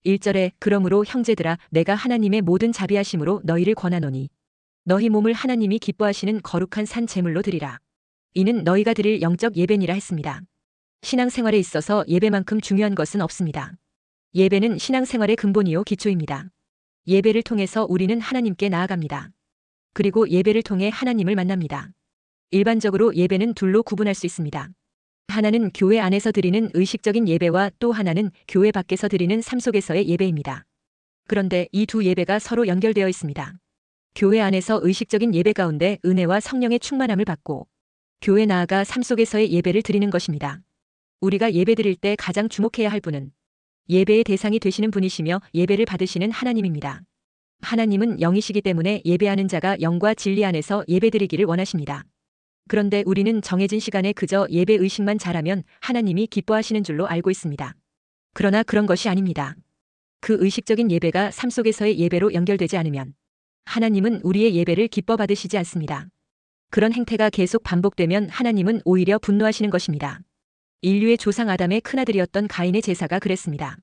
1절에 그러므로 형제들아 내가 하나님의 모든 자비하심으로 너희를 권하노니 너희 몸을 하나님이 기뻐하시는 거룩한 산 제물로 드리라. 이는 너희가 드릴 영적 예배니라 했습니다. 신앙생활에 있어서 예배만큼 중요한 것은 없습니다. 예배는 신앙생활의 근본이요 기초입니다. 예배를 통해서 우리는 하나님께 나아갑니다. 그리고 예배를 통해 하나님을 만납니다. 일반적으로 예배는 둘로 구분할 수 있습니다. 하나는 교회 안에서 드리는 의식적인 예배와 또 하나는 교회 밖에서 드리는 삶 속에서의 예배입니다. 그런데 이 두 예배가 서로 연결되어 있습니다. 교회 안에서 의식적인 예배 가운데 은혜와 성령의 충만함을 받고 교회 나아가 삶 속에서의 예배를 드리는 것입니다. 우리가 예배 드릴 때 가장 주목해야 할 분은 예배의 대상이 되시는 분이시며 예배를 받으시는 하나님입니다. 하나님은 영이시기 때문에 예배하는 자가 영과 진리 안에서 예배 드리기를 원하십니다. 그런데 우리는 정해진 시간에 그저 예배 의식만 잘하면 하나님이 기뻐하시는 줄로 알고 있습니다. 그러나 그런 것이 아닙니다. 그 의식적인 예배가 삶 속에서의 예배로 연결되지 않으면 하나님은 우리의 예배를 기뻐 받으시지 않습니다. 그런 행태가 계속 반복되면 하나님은 오히려 분노하시는 것입니다. 인류의 조상 아담의 큰아들이었던 가인의 제사가 그랬습니다.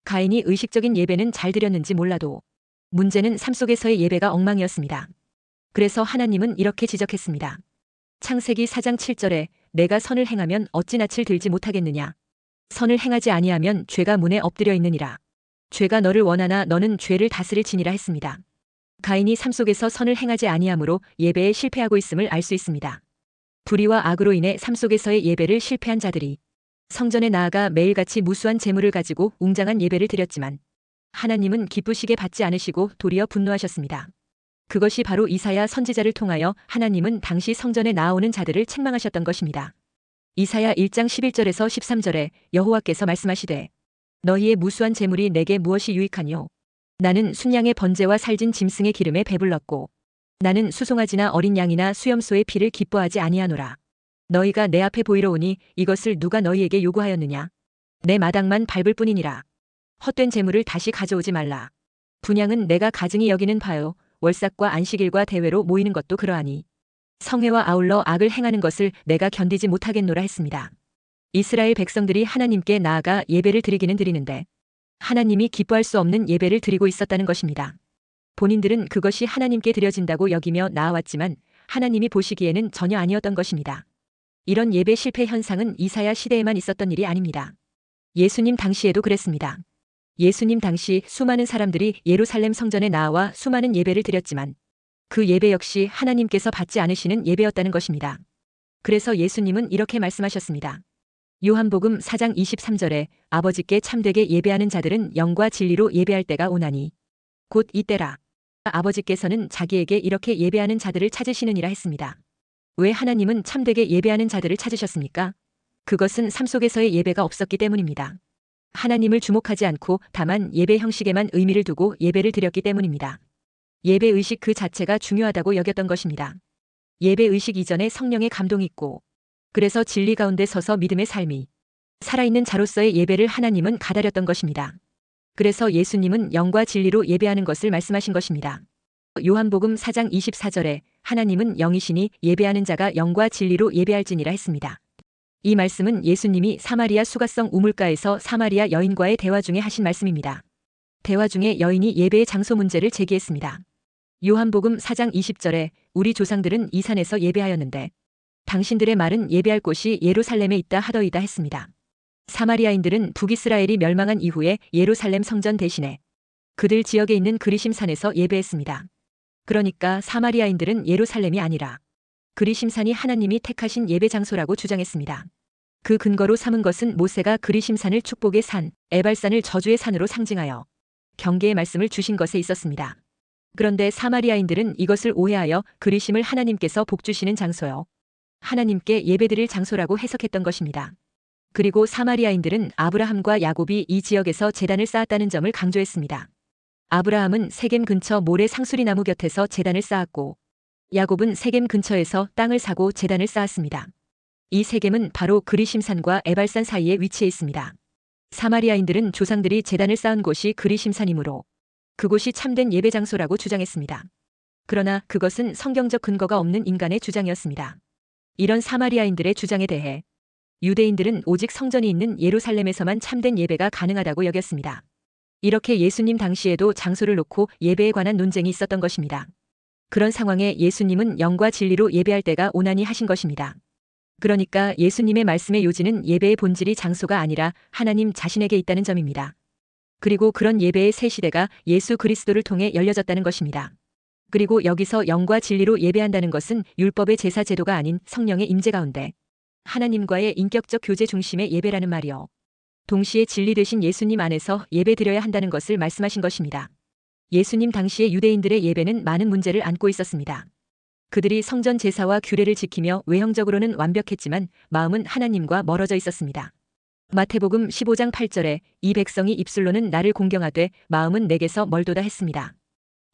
가인이 의식적인 예배는 잘 드렸는지 몰라도 문제는 삶 속에서의 예배가 엉망이었습니다. 그래서 하나님은 이렇게 지적했습니다. 창세기 4장 7절에 내가 선을 행하면 어찌 낯을 들지 못하겠느냐. 선을 행하지 아니하면 죄가 문에 엎드려 있느니라. 죄가 너를 원하나 너는 죄를 다스릴지니라 했습니다. 가인이 삶 속에서 선을 행하지 아니하므로 예배에 실패하고 있음을 알 수 있습니다. 불의와 악으로 인해 삶 속에서의 예배를 실패한 자들이 성전에 나아가 매일같이 무수한 재물을 가지고 웅장한 예배를 드렸지만 하나님은 기쁘시게 받지 않으시고 도리어 분노하셨습니다. 그것이 바로 이사야 선지자를 통하여 하나님은 당시 성전에 나아오는 자들을 책망하셨던 것입니다. 이사야 1장 11절에서 13절에 여호와께서 말씀하시되 너희의 무수한 재물이 내게 무엇이 유익하뇨. 나는 순양의 번제와 살진 짐승의 기름에 배불렀고 나는 수송아지나 어린 양이나 수염소의 피를 기뻐하지 아니하노라. 너희가 내 앞에 보이러 오니 이것을 누가 너희에게 요구하였느냐. 내 마당만 밟을 뿐이니라. 헛된 재물을 다시 가져오지 말라. 분향은 내가 가증히 여기는 바요. 월삭과 안식일과 대회로 모이는 것도 그러하니 성회와 아울러 악을 행하는 것을 내가 견디지 못하겠노라 했습니다. 이스라엘 백성들이 하나님께 나아가 예배를 드리기는 드리는데 하나님이 기뻐할 수 없는 예배를 드리고 있었다는 것입니다. 본인들은 그것이 하나님께 드려진다고 여기며 나아왔지만 하나님이 보시기에는 전혀 아니었던 것입니다. 이런 예배 실패 현상은 이사야 시대에만 있었던 일이 아닙니다. 예수님 당시에도 그랬습니다. 예수님 당시 수많은 사람들이 예루살렘 성전에 나와 수많은 예배를 드렸지만 그 예배 역시 하나님께서 받지 않으시는 예배였다는 것입니다. 그래서 예수님은 이렇게 말씀하셨습니다. 요한복음 4장 23절에 아버지께 참되게 예배하는 자들은 영과 진리로 예배할 때가 오나니 곧 이때라. 아버지께서는 자기에게 이렇게 예배하는 자들을 찾으시느니라 했습니다. 왜 하나님은 참되게 예배하는 자들을 찾으셨습니까? 그것은 삶 속에서의 예배가 없었기 때문입니다. 하나님을 주목하지 않고 다만 예배 형식에만 의미를 두고 예배를 드렸기 때문입니다. 예배 의식 그 자체가 중요하다고 여겼던 것입니다. 예배 의식 이전에 성령의 감동이 있고 그래서 진리 가운데 서서 믿음의 삶이 살아있는 자로서의 예배를 하나님은 가다렸던 것입니다. 그래서 예수님은 영과 진리로 예배하는 것을 말씀하신 것입니다. 요한복음 4장 24절에 하나님은 영이시니 예배하는 자가 영과 진리로 예배할지니라 했습니다. 이 말씀은 예수님이 사마리아 수가성 우물가에서 사마리아 여인과의 대화 중에 하신 말씀입니다. 대화 중에 여인이 예배의 장소 문제를 제기했습니다. 요한복음 4장 20절에 우리 조상들은 이 산에서 예배하였는데 당신들의 말은 예배할 곳이 예루살렘에 있다 하더이다 했습니다. 사마리아인들은 북이스라엘이 멸망한 이후에 예루살렘 성전 대신에 그들 지역에 있는 그리심산에서 예배했습니다. 그러니까 사마리아인들은 예루살렘이 아니라 그리심산이 하나님이 택하신 예배 장소라고 주장했습니다. 그 근거로 삼은 것은 모세가 그리심산을 축복의 산, 에발산을 저주의 산으로 상징하여 경계의 말씀을 주신 것에 있었습니다. 그런데 사마리아인들은 이것을 오해하여 그리심을 하나님께서 복주시는 장소요, 하나님께 예배드릴 장소라고 해석했던 것입니다. 그리고 사마리아인들은 아브라함과 야곱이 이 지역에서 제단을 쌓았다는 점을 강조했습니다. 아브라함은 세겜 근처 모래 상수리 나무 곁에서 제단을 쌓았고 야곱은 세겜 근처에서 땅을 사고 제단을 쌓았습니다. 이 세겜은 바로 그리심산과 에발산 사이에 위치해 있습니다. 사마리아인들은 조상들이 제단을 쌓은 곳이 그리심산이므로 그곳이 참된 예배 장소라고 주장했습니다. 그러나 그것은 성경적 근거가 없는 인간의 주장이었습니다. 이런 사마리아인들의 주장에 대해 유대인들은 오직 성전이 있는 예루살렘에서만 참된 예배가 가능하다고 여겼습니다. 이렇게 예수님 당시에도 장소를 놓고 예배에 관한 논쟁이 있었던 것입니다. 그런 상황에 예수님은 영과 진리로 예배할 때가 오나니 하신 것입니다. 그러니까 예수님의 말씀의 요지는 예배의 본질이 장소가 아니라 하나님 자신에게 있다는 점입니다. 그리고 그런 예배의 새 시대가 예수 그리스도를 통해 열려졌다는 것입니다. 그리고 여기서 영과 진리로 예배한다는 것은 율법의 제사 제도가 아닌 성령의 임재 가운데 하나님과의 인격적 교제 중심의 예배라는 말이요. 동시에 진리 되신 예수님 안에서 예배 드려야 한다는 것을 말씀하신 것입니다. 예수님 당시의 유대인들의 예배는 많은 문제를 안고 있었습니다. 그들이 성전 제사와 규례를 지키며 외형적으로는 완벽했지만 마음은 하나님과 멀어져 있었습니다. 마태복음 15장 8절에 이 백성이 입술로는 나를 공경하되 마음은 내게서 멀도다 했습니다.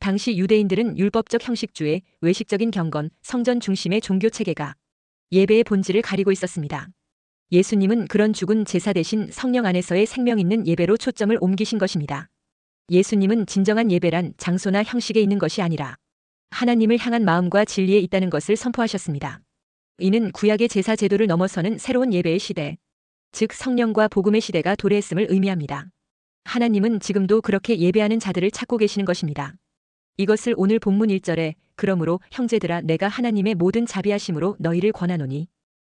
당시 유대인들은 율법적 형식주의, 외식적인 경건, 성전 중심의 종교 체계가 예배의 본질을 가리고 있었습니다. 예수님은 그런 죽은 제사 대신 성령 안에서의 생명 있는 예배로 초점을 옮기신 것입니다. 예수님은 진정한 예배란 장소나 형식에 있는 것이 아니라 하나님을 향한 마음과 진리에 있다는 것을 선포하셨습니다. 이는 구약의 제사 제도를 넘어서는 새로운 예배의 시대, 즉 성령과 복음의 시대가 도래했음을 의미합니다. 하나님은 지금도 그렇게 예배하는 자들을 찾고 계시는 것입니다. 이것을 오늘 본문 1절에 그러므로 형제들아 내가 하나님의 모든 자비하심으로 너희를 권하노니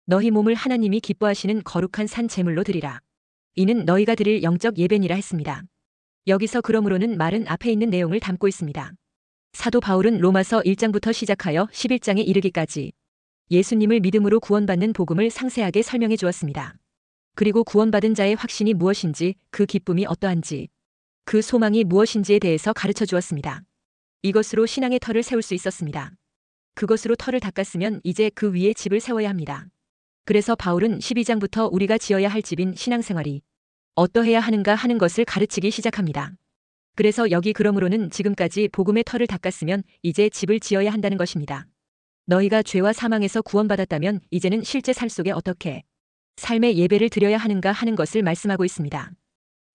너희 몸을 하나님이 기뻐하시는 거룩한 산 제물로 드리라. 이는 너희가 드릴 영적 예배니라 했습니다. 여기서 그러므로는 말은 앞에 있는 내용을 담고 있습니다. 사도 바울은 로마서 1장부터 시작하여 11장에 이르기까지 예수님을 믿음으로 구원받는 복음을 상세하게 설명해 주었습니다. 그리고 구원받은 자의 확신이 무엇인지, 그 기쁨이 어떠한지, 그 소망이 무엇인지에 대해서 가르쳐 주었습니다. 이것으로 신앙의 터를 세울 수 있었습니다. 그것으로 터를 닦았으면 이제 그 위에 집을 세워야 합니다. 그래서 바울은 12장부터 우리가 지어야 할 집인 신앙생활이 어떠해야 하는가 하는 것을 가르치기 시작합니다. 그래서 여기 그러므로는 지금까지 복음의 터를 닦았으면 이제 집을 지어야 한다는 것입니다. 너희가 죄와 사망에서 구원받았다면 이제는 실제 삶 속에 어떻게 삶의 예배를 드려야 하는가 하는 것을 말씀하고 있습니다.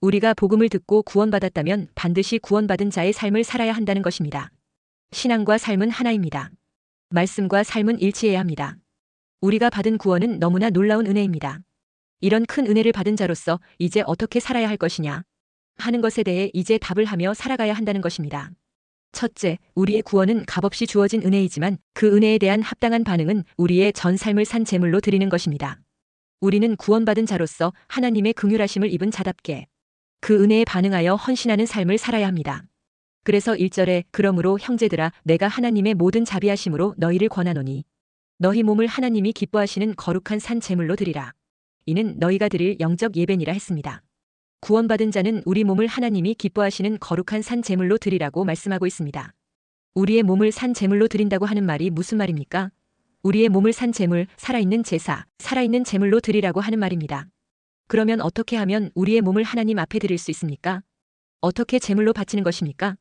우리가 복음을 듣고 구원받았다면 반드시 구원받은 자의 삶을 살아야 한다는 것입니다. 신앙과 삶은 하나입니다. 말씀과 삶은 일치해야 합니다. 우리가 받은 구원은 너무나 놀라운 은혜입니다. 이런 큰 은혜를 받은 자로서 이제 어떻게 살아야 할 것이냐 하는 것에 대해 이제 답을 하며 살아가야 한다는 것입니다. 첫째, 우리의 구원은 값없이 주어진 은혜이지만 그 은혜에 대한 합당한 반응은 우리의 전 삶을 산 제물로 드리는 것입니다. 우리는 구원받은 자로서 하나님의 긍휼하심을 입은 자답게 그 은혜에 반응하여 헌신하는 삶을 살아야 합니다. 그래서 1절에 그러므로 형제들아 내가 하나님의 모든 자비하심으로 너희를 권하노니 너희 몸을 하나님이 기뻐하시는 거룩한 산 제물로 드리라. 이는 너희가 드릴 영적 예배니라 했습니다. 구원받은 자는 우리 몸을 하나님이 기뻐하시는 거룩한 산 제물로 드리라고 말씀하고 있습니다. 우리의 몸을 산 제물로 드린다고 하는 말이 무슨 말입니까? 우리의 몸을 산 제물, 살아있는 제사, 살아있는 제물로 드리라고 하는 말입니다. 그러면 어떻게 하면 우리의 몸을 하나님 앞에 드릴 수 있습니까? 어떻게 제물로 바치는 것입니까?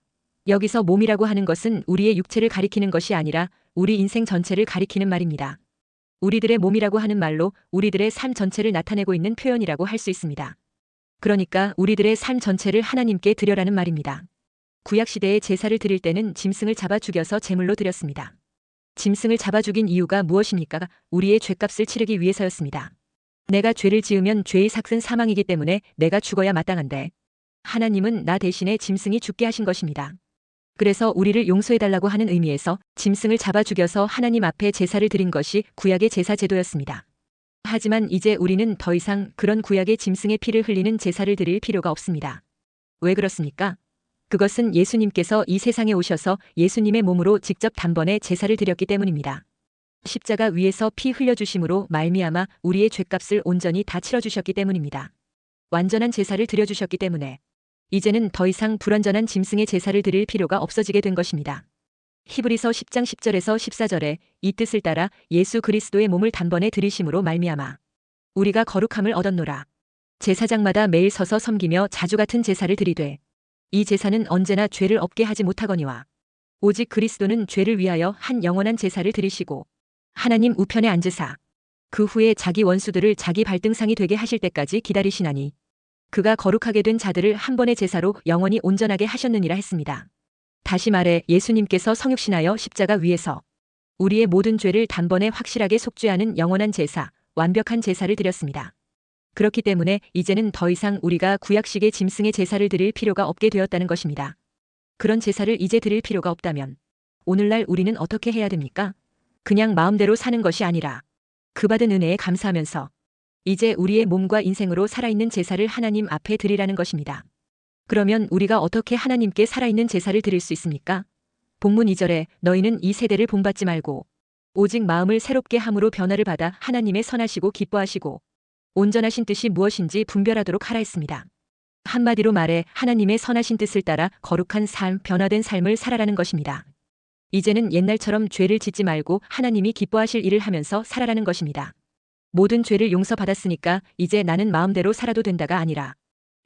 여기서 몸이라고 하는 것은 우리의 육체를 가리키는 것이 아니라 우리 인생 전체를 가리키는 말입니다. 우리들의 몸이라고 하는 말로 우리들의 삶 전체를 나타내고 있는 표현이라고 할 수 있습니다. 그러니까 우리들의 삶 전체를 하나님께 드려라는 말입니다. 구약시대에 제사를 드릴 때는 짐승을 잡아 죽여서 제물로 드렸습니다. 짐승을 잡아 죽인 이유가 무엇입니까? 우리의 죗값을 치르기 위해서였습니다. 내가 죄를 지으면 죄의 삭은 사망이기 때문에 내가 죽어야 마땅한데 하나님은 나 대신에 짐승이 죽게 하신 것입니다. 그래서 우리를 용서해달라고 하는 의미에서 짐승을 잡아 죽여서 하나님 앞에 제사를 드린 것이 구약의 제사 제도였습니다. 하지만 이제 우리는 더 이상 그런 구약의 짐승의 피를 흘리는 제사를 드릴 필요가 없습니다. 왜 그렇습니까? 그것은 예수님께서 이 세상에 오셔서 예수님의 몸으로 직접 단번에 제사를 드렸기 때문입니다. 십자가 위에서 피 흘려주심으로 말미암아 우리의 죗값을 온전히 다 치러주셨기 때문입니다. 완전한 제사를 드려주셨기 때문에 이제는 더 이상 불완전한 짐승의 제사를 드릴 필요가 없어지게 된 것입니다. 히브리서 10장 10절에서 14절에 이 뜻을 따라 예수 그리스도의 몸을 단번에 드리심으로 말미암아 우리가 거룩함을 얻었노라. 제사장마다 매일 서서 섬기며 자주 같은 제사를 드리되 이 제사는 언제나 죄를 없게 하지 못하거니와 오직 그리스도는 죄를 위하여 한 영원한 제사를 드리시고 하나님 우편에 앉으사 그 후에 자기 원수들을 자기 발등상이 되게 하실 때까지 기다리시나니 그가 거룩하게 된 자들을 한 번의 제사로 영원히 온전하게 하셨느니라 했습니다. 다시 말해 예수님께서 성육신하여 십자가 위에서 우리의 모든 죄를 단번에 확실하게 속죄하는 영원한 제사, 완벽한 제사를 드렸습니다. 그렇기 때문에 이제는 더 이상 우리가 구약식의 짐승의 제사를 드릴 필요가 없게 되었다는 것입니다. 그런 제사를 이제 드릴 필요가 없다면 오늘날 우리는 어떻게 해야 됩니까? 그냥 마음대로 사는 것이 아니라 그 받은 은혜에 감사하면서 이제 우리의 몸과 인생으로 살아있는 제사를 하나님 앞에 드리라는 것입니다. 그러면 우리가 어떻게 하나님께 살아있는 제사를 드릴 수 있습니까? 본문 2절에 너희는 이 세대를 본받지 말고 오직 마음을 새롭게 함으로 변화를 받아 하나님의 선하시고 기뻐하시고 온전하신 뜻이 무엇인지 분별하도록 하라 했습니다. 한마디로 말해 하나님의 선하신 뜻을 따라 거룩한 삶, 변화된 삶을 살아라는 것입니다. 이제는 옛날처럼 죄를 짓지 말고 하나님이 기뻐하실 일을 하면서 살아라는 것입니다. 모든 죄를 용서받았으니까 이제 나는 마음대로 살아도 된다가 아니라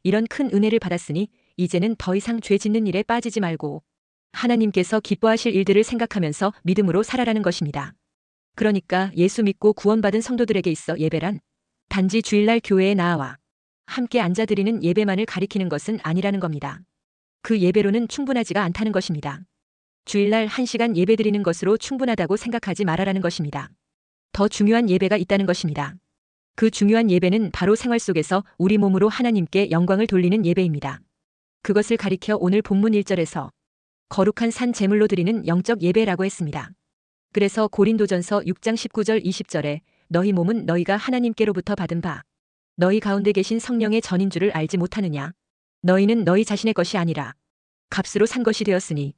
이런 큰 은혜를 받았으니 이제는 더 이상 죄 짓는 일에 빠지지 말고 하나님께서 기뻐하실 일들을 생각하면서 믿음으로 살아라는 것입니다. 그러니까 예수 믿고 구원받은 성도들에게 있어 예배란 단지 주일날 교회에 나와 함께 앉아드리는 예배만을 가리키는 것은 아니라는 겁니다. 그 예배로는 충분하지가 않다는 것입니다. 주일날 1시간 예배드리는 것으로 충분하다고 생각하지 말아라는 것입니다. 더 중요한 예배가 있다는 것입니다. 그 중요한 예배는 바로 생활 속에서 우리 몸으로 하나님께 영광을 돌리는 예배입니다. 그것을 가리켜 오늘 본문 1절에서 거룩한 산 제물로 드리는 영적 예배라고 했습니다. 그래서 고린도전서 6장 19절 20절에 너희 몸은 너희가 하나님께로부터 받은 바 너희 가운데 계신 성령의 전인 줄을 알지 못하느냐. 너희는 너희 자신의 것이 아니라 값으로 산 것이 되었으니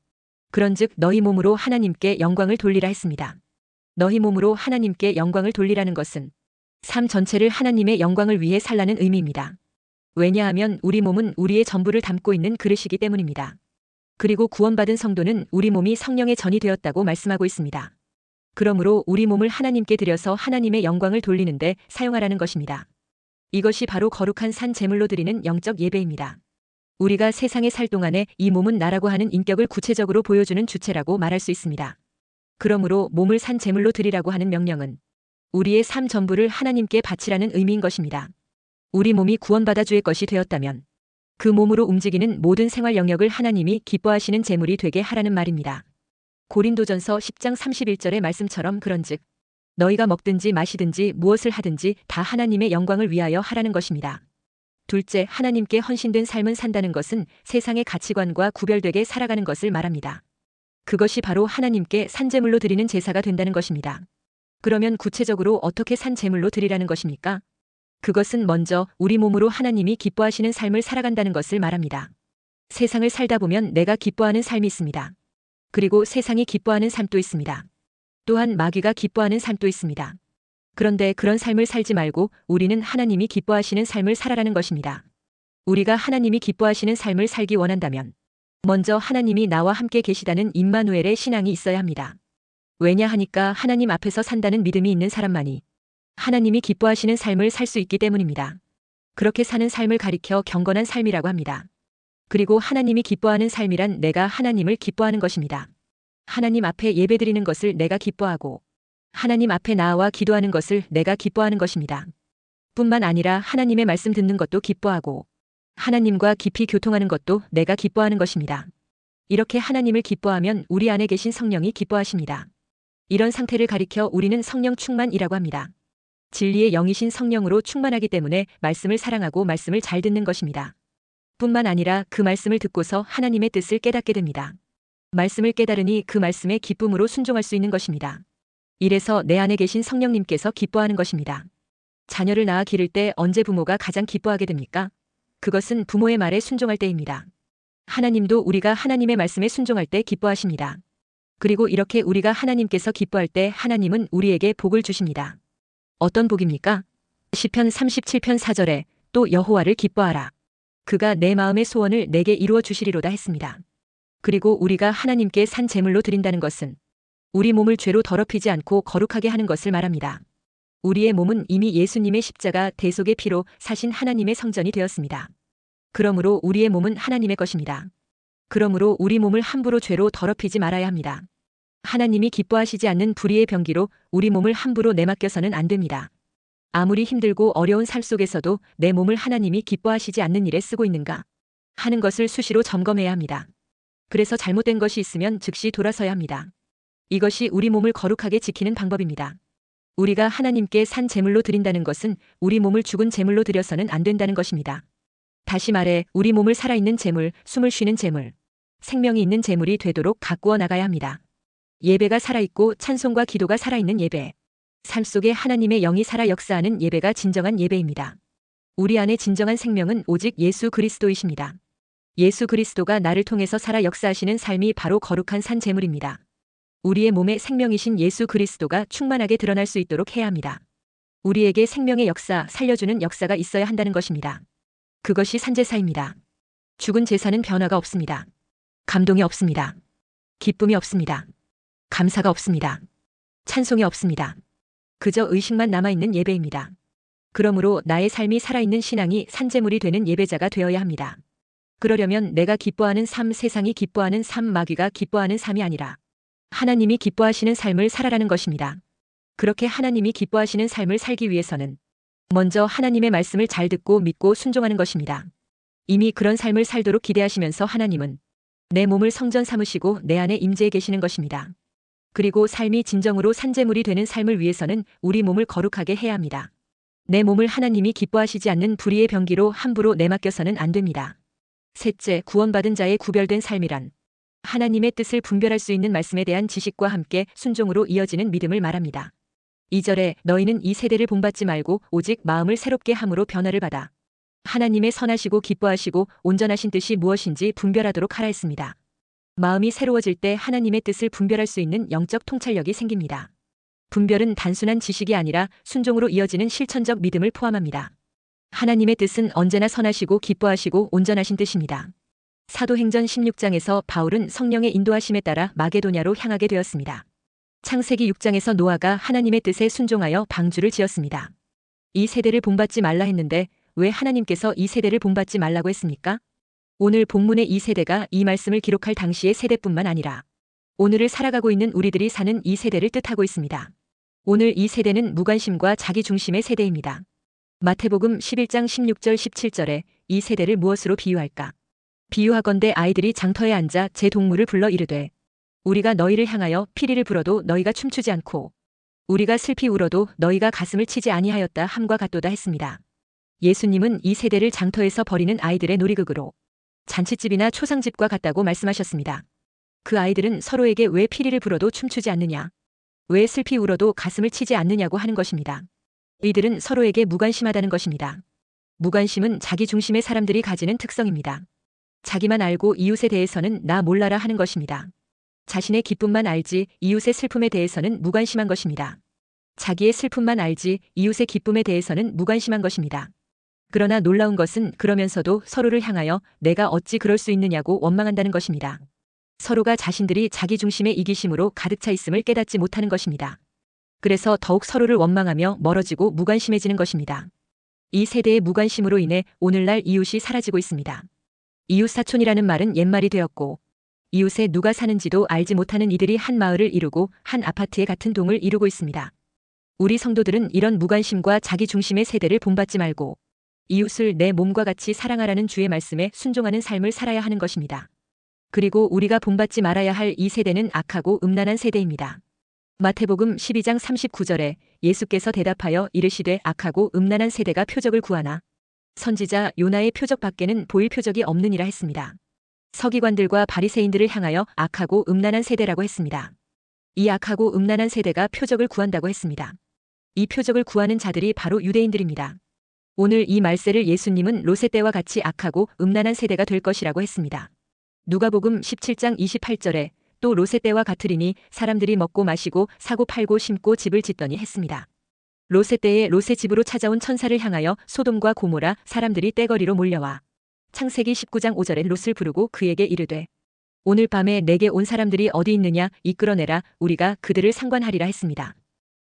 그런즉 너희 몸으로 하나님께 영광을 돌리라 했습니다. 너희 몸으로 하나님께 영광을 돌리라는 것은 삶 전체를 하나님의 영광을 위해 살라는 의미입니다. 왜냐하면 우리 몸은 우리의 전부를 담고 있는 그릇이기 때문입니다. 그리고 구원받은 성도는 우리 몸이 성령의 전이 되었다고 말씀하고 있습니다. 그러므로 우리 몸을 하나님께 드려서 하나님의 영광을 돌리는데 사용하라는 것입니다. 이것이 바로 거룩한 산 제물로 드리는 영적 예배입니다. 우리가 세상에 살 동안에 이 몸은 나라고 하는 인격을 구체적으로 보여주는 주체라고 말할 수 있습니다. 그러므로 몸을 산 제물로 드리라고 하는 명령은 우리의 삶 전부를 하나님께 바치라는 의미인 것입니다. 우리 몸이 구원받아 주의 것이 되었다면 그 몸으로 움직이는 모든 생활 영역을 하나님이 기뻐하시는 제물이 되게 하라는 말입니다. 고린도전서 10장 31절의 말씀처럼 그런즉 너희가 먹든지 마시든지 무엇을 하든지 다 하나님의 영광을 위하여 하라는 것입니다. 둘째, 하나님께 헌신된 삶은 산다는 것은 세상의 가치관과 구별되게 살아가는 것을 말합니다. 그것이 바로 하나님께 산제물로 드리는 제사가 된다는 것입니다. 그러면 구체적으로 어떻게 산제물로 드리라는 것입니까? 그것은 먼저 우리 몸으로 하나님이 기뻐하시는 삶을 살아간다는 것을 말합니다. 세상을 살다 보면 내가 기뻐하는 삶이 있습니다. 그리고 세상이 기뻐하는 삶도 있습니다. 또한 마귀가 기뻐하는 삶도 있습니다. 그런데 그런 삶을 살지 말고 우리는 하나님이 기뻐하시는 삶을 살아라는 것입니다. 우리가 하나님이 기뻐하시는 삶을 살기 원한다면 먼저 하나님이 나와 함께 계시다는 임마누엘의 신앙이 있어야 합니다. 왜냐하니까 하나님 앞에서 산다는 믿음이 있는 사람만이 하나님이 기뻐하시는 삶을 살 수 있기 때문입니다. 그렇게 사는 삶을 가리켜 경건한 삶이라고 합니다. 그리고 하나님이 기뻐하는 삶이란 내가 하나님을 기뻐하는 것입니다. 하나님 앞에 예배드리는 것을 내가 기뻐하고 하나님 앞에 나아와 기도하는 것을 내가 기뻐하는 것입니다. 뿐만 아니라 하나님의 말씀 듣는 것도 기뻐하고 하나님과 깊이 교통하는 것도 내가 기뻐하는 것입니다. 이렇게 하나님을 기뻐하면 우리 안에 계신 성령이 기뻐하십니다. 이런 상태를 가리켜 우리는 성령 충만이라고 합니다. 진리의 영이신 성령으로 충만하기 때문에 말씀을 사랑하고 말씀을 잘 듣는 것입니다. 뿐만 아니라 그 말씀을 듣고서 하나님의 뜻을 깨닫게 됩니다. 말씀을 깨달으니 그 말씀에 기쁨으로 순종할 수 있는 것입니다. 이래서 내 안에 계신 성령님께서 기뻐하는 것입니다. 자녀를 낳아 기를 때 언제 부모가 가장 기뻐하게 됩니까? 그것은 부모의 말에 순종할 때입니다. 하나님도 우리가 하나님의 말씀에 순종할 때 기뻐하십니다. 그리고 이렇게 우리가 하나님께서 기뻐할 때 하나님은 우리에게 복을 주십니다. 어떤 복입니까? 시편 37편 4절에 또 여호와를 기뻐하라. 그가 내 마음의 소원을 내게 이루어 주시리로다 했습니다. 그리고 우리가 하나님께 산 제물로 드린다는 것은 우리 몸을 죄로 더럽히지 않고 거룩하게 하는 것을 말합니다. 우리의 몸은 이미 예수님의 십자가 대속의 피로 사신 하나님의 성전이 되었습니다. 그러므로 우리의 몸은 하나님의 것입니다. 그러므로 우리 몸을 함부로 죄로 더럽히지 말아야 합니다. 하나님이 기뻐하시지 않는 불의의 병기로 우리 몸을 함부로 내맡겨서는 안 됩니다. 아무리 힘들고 어려운 삶 속에서도 내 몸을 하나님이 기뻐하시지 않는 일에 쓰고 있는가 하는 것을 수시로 점검해야 합니다. 그래서 잘못된 것이 있으면 즉시 돌아서야 합니다. 이것이 우리 몸을 거룩하게 지키는 방법입니다. 우리가 하나님께 산 제물로 드린다는 것은 우리 몸을 죽은 제물로 드려서는 안 된다는 것입니다. 다시 말해 우리 몸을 살아있는 제물, 숨을 쉬는 제물, 생명이 있는 제물이 되도록 가꾸어 나가야 합니다. 예배가 살아있고 찬송과 기도가 살아있는 예배. 삶 속에 하나님의 영이 살아 역사하는 예배가 진정한 예배입니다. 우리 안에 진정한 생명은 오직 예수 그리스도이십니다. 예수 그리스도가 나를 통해서 살아 역사하시는 삶이 바로 거룩한 산 제물입니다. 우리의 몸에 생명이신 예수 그리스도가 충만하게 드러날 수 있도록 해야 합니다. 우리에게 생명의 역사, 살려주는 역사가 있어야 한다는 것입니다. 그것이 산제사입니다. 죽은 제사는 변화가 없습니다. 감동이 없습니다. 기쁨이 없습니다. 감사가 없습니다. 찬송이 없습니다. 그저 의식만 남아있는 예배입니다. 그러므로 나의 삶이 살아있는 신앙이 산제물이 되는 예배자가 되어야 합니다. 그러려면 내가 기뻐하는 삶, 세상이 기뻐하는 삶, 마귀가 기뻐하는 삶이 아니라 하나님이 기뻐하시는 삶을 살아라는 것입니다. 그렇게 하나님이 기뻐하시는 삶을 살기 위해서는 먼저 하나님의 말씀을 잘 듣고 믿고 순종하는 것입니다. 이미 그런 삶을 살도록 기대하시면서 하나님은 내 몸을 성전 삼으시고 내 안에 임재해 계시는 것입니다. 그리고 삶이 진정으로 산제물이 되는 삶을 위해서는 우리 몸을 거룩하게 해야 합니다. 내 몸을 하나님이 기뻐하시지 않는 불의의 병기로 함부로 내맡겨서는 안 됩니다. 셋째, 구원받은 자의 구별된 삶이란 하나님의 뜻을 분별할 수 있는 말씀에 대한 지식과 함께 순종으로 이어지는 믿음을 말합니다. 2절에 너희는 이 세대를 본받지 말고 오직 마음을 새롭게 함으로 변화를 받아 하나님의 선하시고 기뻐하시고 온전하신 뜻이 무엇인지 분별하도록 하라 했습니다. 마음이 새로워질 때 하나님의 뜻을 분별할 수 있는 영적 통찰력이 생깁니다. 분별은 단순한 지식이 아니라 순종으로 이어지는 실천적 믿음을 포함합니다. 하나님의 뜻은 언제나 선하시고 기뻐하시고 온전하신 뜻입니다. 사도행전 16장에서 바울은 성령의 인도하심에 따라 마게도냐로 향하게 되었습니다. 창세기 6장에서 노아가 하나님의 뜻에 순종하여 방주를 지었습니다. 이 세대를 본받지 말라 했는데 왜 하나님께서 이 세대를 본받지 말라고 했습니까? 오늘 본문의 이 세대가 이 말씀을 기록할 당시의 세대뿐만 아니라 오늘을 살아가고 있는 우리들이 사는 이 세대를 뜻하고 있습니다. 오늘 이 세대는 무관심과 자기중심의 세대입니다. 마태복음 11장 16절 17절에 이 세대를 무엇으로 비유할까? 비유하건대 아이들이 장터에 앉아 제 동물을 불러 이르되 우리가 너희를 향하여 피리를 불어도 너희가 춤추지 않고 우리가 슬피 울어도 너희가 가슴을 치지 아니하였다 함과 같도다 했습니다. 예수님은 이 세대를 장터에서 버리는 아이들의 놀이극으로 잔치집이나 초상집과 같다고 말씀하셨습니다. 그 아이들은 서로에게 왜 피리를 불어도 춤추지 않느냐, 왜 슬피 울어도 가슴을 치지 않느냐고 하는 것입니다. 이들은 서로에게 무관심하다는 것입니다. 무관심은 자기 중심의 사람들이 가지는 특성입니다. 자기만 알고 이웃에 대해서는 나 몰라라 하는 것입니다. 자신의 기쁨만 알지 이웃의 슬픔에 대해서는 무관심한 것입니다. 자기의 슬픔만 알지 이웃의 기쁨에 대해서는 무관심한 것입니다. 그러나 놀라운 것은 그러면서도 서로를 향하여 내가 어찌 그럴 수 있느냐고 원망한다는 것입니다. 서로가 자신들이 자기 중심의 이기심으로 가득 차 있음을 깨닫지 못하는 것입니다. 그래서 더욱 서로를 원망하며 멀어지고 무관심해지는 것입니다. 이 세대의 무관심으로 인해 오늘날 이웃이 사라지고 있습니다. 이웃사촌이라는 말은 옛말이 되었고 이웃에 누가 사는지도 알지 못하는 이들이 한 마을을 이루고 한 아파트의 같은 동을 이루고 있습니다. 우리 성도들은 이런 무관심과 자기 중심의 세대를 본받지 말고 이웃을 내 몸과 같이 사랑하라는 주의 말씀에 순종하는 삶을 살아야 하는 것입니다. 그리고 우리가 본받지 말아야 할 이 세대는 악하고 음란한 세대입니다. 마태복음 12장 39절에 예수께서 대답하여 이르시되 악하고 음란한 세대가 표적을 구하나 선지자 요나의 표적 밖에는 보일 표적이 없느니라 했습니다. 서기관들과 바리새인들을 향하여 악하고 음란한 세대라고 했습니다. 이 악하고 음란한 세대가 표적을 구한다고 했습니다. 이 표적을 구하는 자들이 바로 유대인들입니다. 오늘 이 말세를 예수님은 롯의 때와 같이 악하고 음란한 세대가 될 것이라고 했습니다. 누가복음 17장 28절에 또 롯의 때와 같으리니 사람들이 먹고 마시고 사고 팔고 심고 집을 짓더니 했습니다. 롯의 때에 롯의 집으로 찾아온 천사를 향하여 소돔과 고모라 사람들이 떼거리로 몰려와 창세기 19장 5절에 롯을 부르고 그에게 이르되 오늘 밤에 내게 온 사람들이 어디 있느냐 이끌어내라 우리가 그들을 상관하리라 했습니다.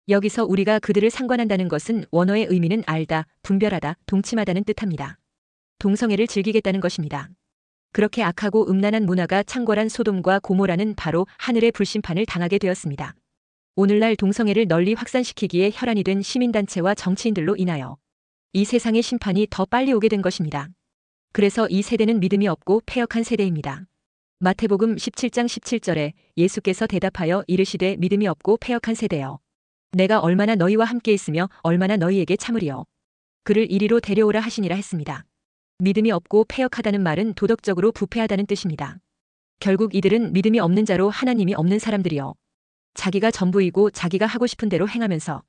여기서 우리가 그들을 상관한다는 것은 원어의 의미는 알다, 분별하다, 동침하다는 뜻합니다. 동성애를 즐기겠다는 것입니다. 그렇게 악하고 음란한 문화가 창궐한 소돔과 고모라는 바로 하늘의 불심판을 당하게 되었습니다. 오늘날 동성애를 널리 확산시키기에 혈안이 된 시민단체와 정치인들로 인하여 이 세상의 심판이 더 빨리 오게 된 것입니다. 그래서 이 세대는 믿음이 없고 패역한 세대입니다. 마태복음 17장 17절에 예수께서 대답하여 이르시되 믿음이 없고 패역한 세대여 내가 얼마나 너희와 함께 있으며 얼마나 너희에게 참으리요. 그를 이리로 데려오라 하시니라 했습니다. 믿음이 없고 패역하다는 말은 도덕적으로 부패하다는 뜻입니다. 결국 이들은 믿음이 없는 자로 하나님이 없는 사람들이요. 자기가 전부이고 자기가 하고 싶은 대로 행하면서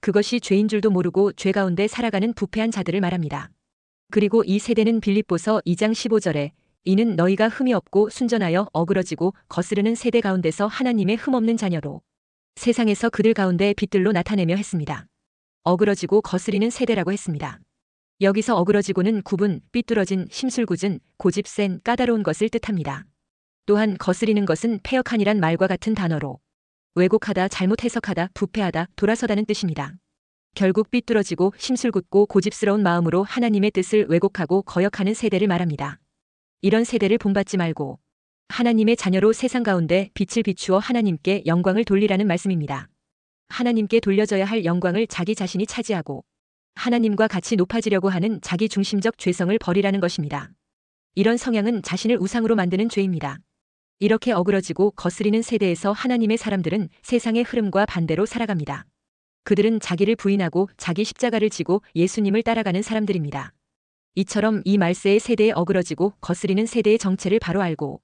그것이 죄인 줄도 모르고 죄 가운데 살아가는 부패한 자들을 말합니다. 그리고 이 세대는 빌립보서 2장 15절에 이는 너희가 흠이 없고 순전하여 어그러지고 거스르는 세대 가운데서 하나님의 흠없는 자녀로 세상에서 그들 가운데 빛들로 나타내며 했습니다. 어그러지고 거스리는 세대라고 했습니다. 여기서 어그러지고는 구분, 삐뚤어진, 심술궂은, 고집센, 까다로운 것을 뜻합니다. 또한 거스리는 것은 패역한이란 말과 같은 단어로 왜곡하다, 잘못 해석하다, 부패하다, 돌아서다는 뜻입니다. 결국 삐뚤어지고 심술궂고 고집스러운 마음으로 하나님의 뜻을 왜곡하고 거역하는 세대를 말합니다. 이런 세대를 본받지 말고 하나님의 자녀로 세상 가운데 빛을 비추어 하나님께 영광을 돌리라는 말씀입니다. 하나님께 돌려져야 할 영광을 자기 자신이 차지하고 하나님과 같이 높아지려고 하는 자기 중심적 죄성을 버리라는 것입니다. 이런 성향은 자신을 우상으로 만드는 죄입니다. 이렇게 어그러지고 거스리는 세대에서 하나님의 사람들은 세상의 흐름과 반대로 살아갑니다. 그들은 자기를 부인하고 자기 십자가를 지고 예수님을 따라가는 사람들입니다. 이처럼 이 말세의 세대에 어그러지고 거스리는 세대의 정체를 바로 알고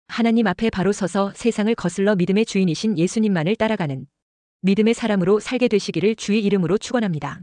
하나님 앞에 바로 서서 세상을 거슬러 믿음의 주인이신 예수님만을 따라가는 믿음의 사람으로 살게 되시기를 주의 이름으로 축원합니다.